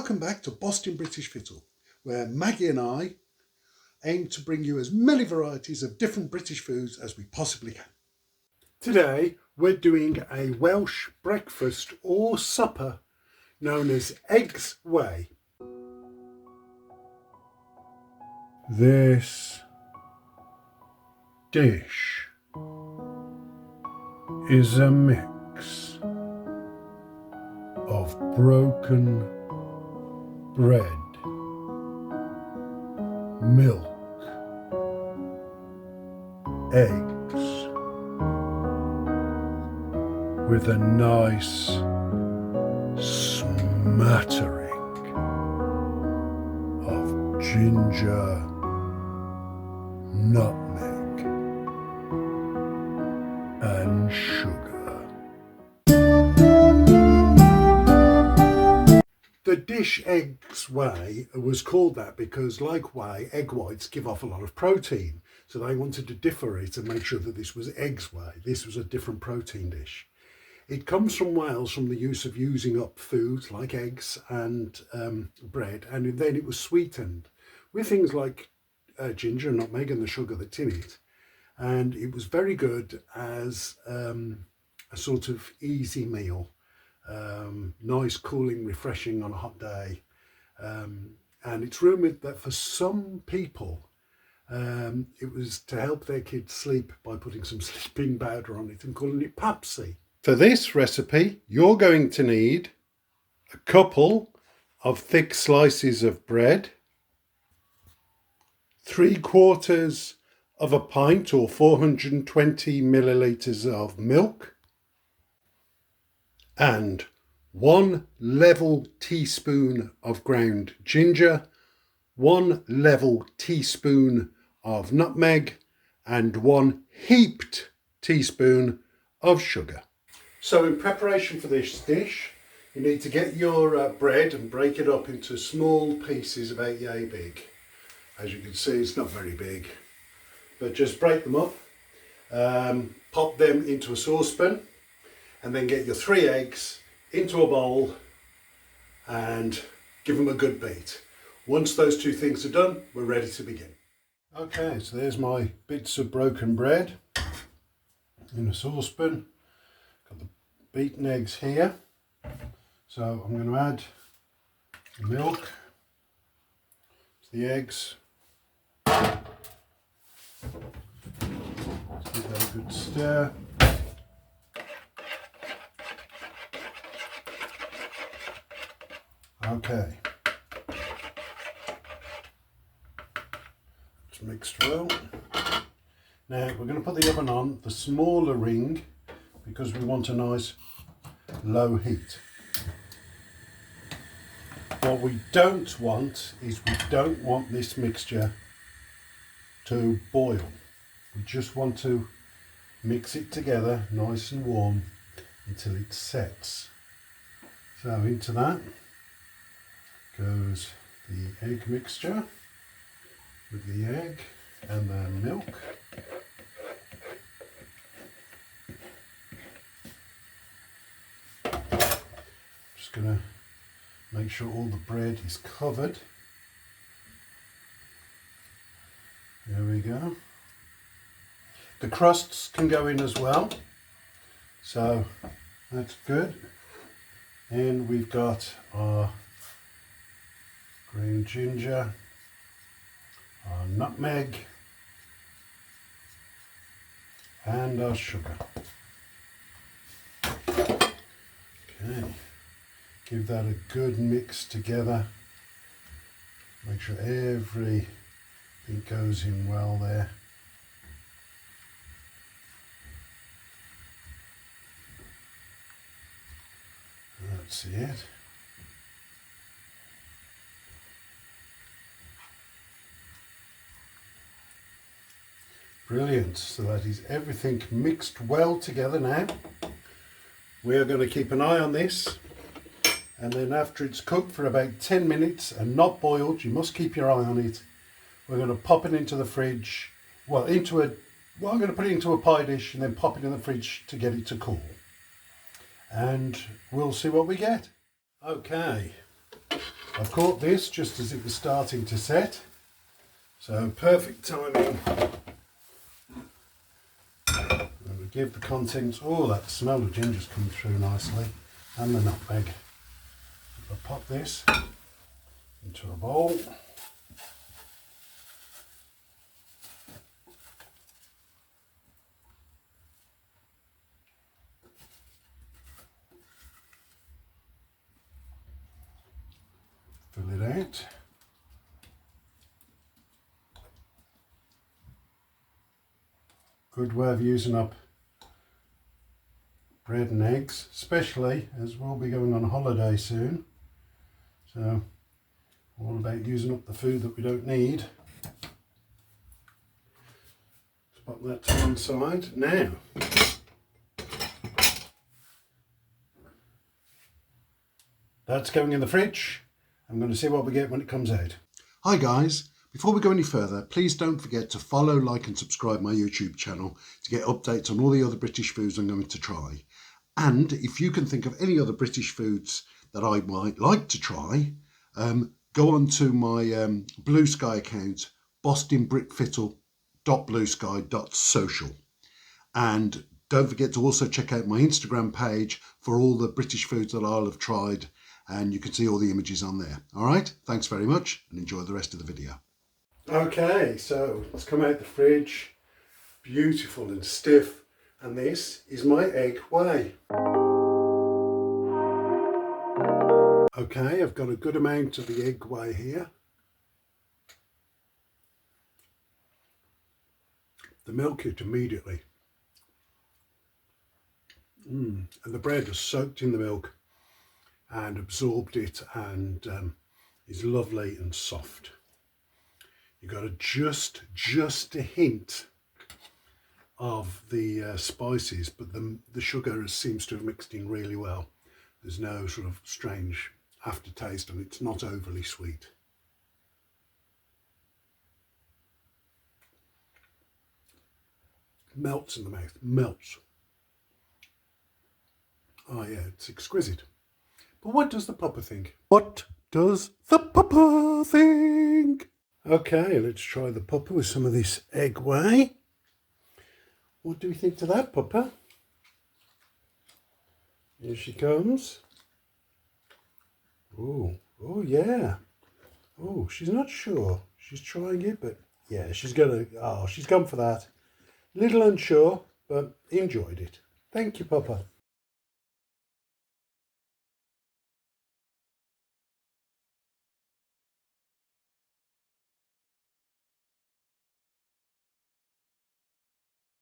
Welcome back to Bostin British Fittle, where Maggie and I aim to bring you as many varieties of different British foods as we possibly can. Today we're doing a Welsh breakfast or supper known as Eggs Whey. This dish is a mix of broken bread, milk, eggs, with a nice smattering of ginger, nutmeg and sugar. The dish Eggs Whey was called that because, like whey, egg whites give off a lot of protein. So they wanted to differ it and make sure that this was Eggs Whey. This was a different protein dish. It comes from Wales from the use of using up foods like eggs and bread, and then it was sweetened with things like ginger, nutmeg and the sugar that's in it. And it was very good as a sort of easy meal. Nice, cooling, refreshing on a hot day, and it's rumoured that for some people it was to help their kids sleep by putting some sleeping powder on it and calling it Papsy. For this recipe you're going to need a couple of thick slices of bread, 3/4 of a pint or 420 millilitres of milk, and 1 level teaspoon of ground ginger, 1 level teaspoon of nutmeg, and 1 heaped teaspoon of sugar. So in preparation for this dish, you need to get your bread and break it up into small pieces about yay big. As you can see, it's not very big, but just break them up, pop them into a saucepan, and then get your 3 eggs into a bowl and give them a good beat. Once those 2 things are done, we're ready to begin. Okay, so there's my bits of broken bread in a saucepan. Got the beaten eggs here. So I'm going to add the milk to the eggs. Let's give that a good stir. Okay, it's mixed well. Now we're going to put the oven on the smaller ring because we want a nice low heat. What we don't want is we don't want this mixture to boil. We just want to mix it together nice and warm until it sets. So into that goes the egg mixture with the egg and the milk. Just going to make sure all the bread is covered. There we go. The crusts can go in as well, so that's good. And we've got our green ginger, our nutmeg and our sugar. Okay, give that a good mix together. Make sure everything goes in well there. That's it. Brilliant, so that is everything mixed well together now. We are going to keep an eye on this, and then after it's cooked for about 10 minutes and not boiled, you must keep your eye on it. We're going to pop it into the fridge, I'm going to put it into a pie dish and then pop it in the fridge to get it to cool. And we'll see what we get. Okay, I caught this just as it was starting to set, so perfect timing. And we give the contents, oh, that smell of ginger's come through nicely, and the nutmeg. I'll pop this into a bowl. Fill it out. Good way of using up bread and eggs, especially as we'll be going on holiday soon. So, all about using up the food that we don't need. Let's pop that to one side. Now, that's going in the fridge. I'm going to see what we get when it comes out. Hi guys, before we go any further, please don't forget to follow, like and subscribe my YouTube channel to get updates on all the other British foods I'm going to try. And if you can think of any other British foods that I might like to try, go on to my Blue Sky account, bostinbrickfittle.bluesky.social. And don't forget to also check out my Instagram page for all the British foods that I'll have tried, and you can see all the images on there. All right, thanks very much and enjoy the rest of the video. Okay, so it's come out the fridge, beautiful and stiff, and this is my egg whey. Okay, I've got a good amount of the egg whey here. The milk it immediately. And the bread has soaked in the milk and absorbed it, and is lovely and soft. You've got just a hint of the spices, but the sugar seems to have mixed in really well. There's no sort of strange aftertaste, and it's not overly sweet. Melts in the mouth, melts. Oh yeah, it's exquisite. But what does the papa think? What does the papa think? Okay, let's try the papa with some of this egg whey. What do we think to that, papa? Here she comes. Oh yeah. Oh, she's not sure. She's trying it, but yeah, she's gone for that. Little unsure, but enjoyed it. Thank you, papa.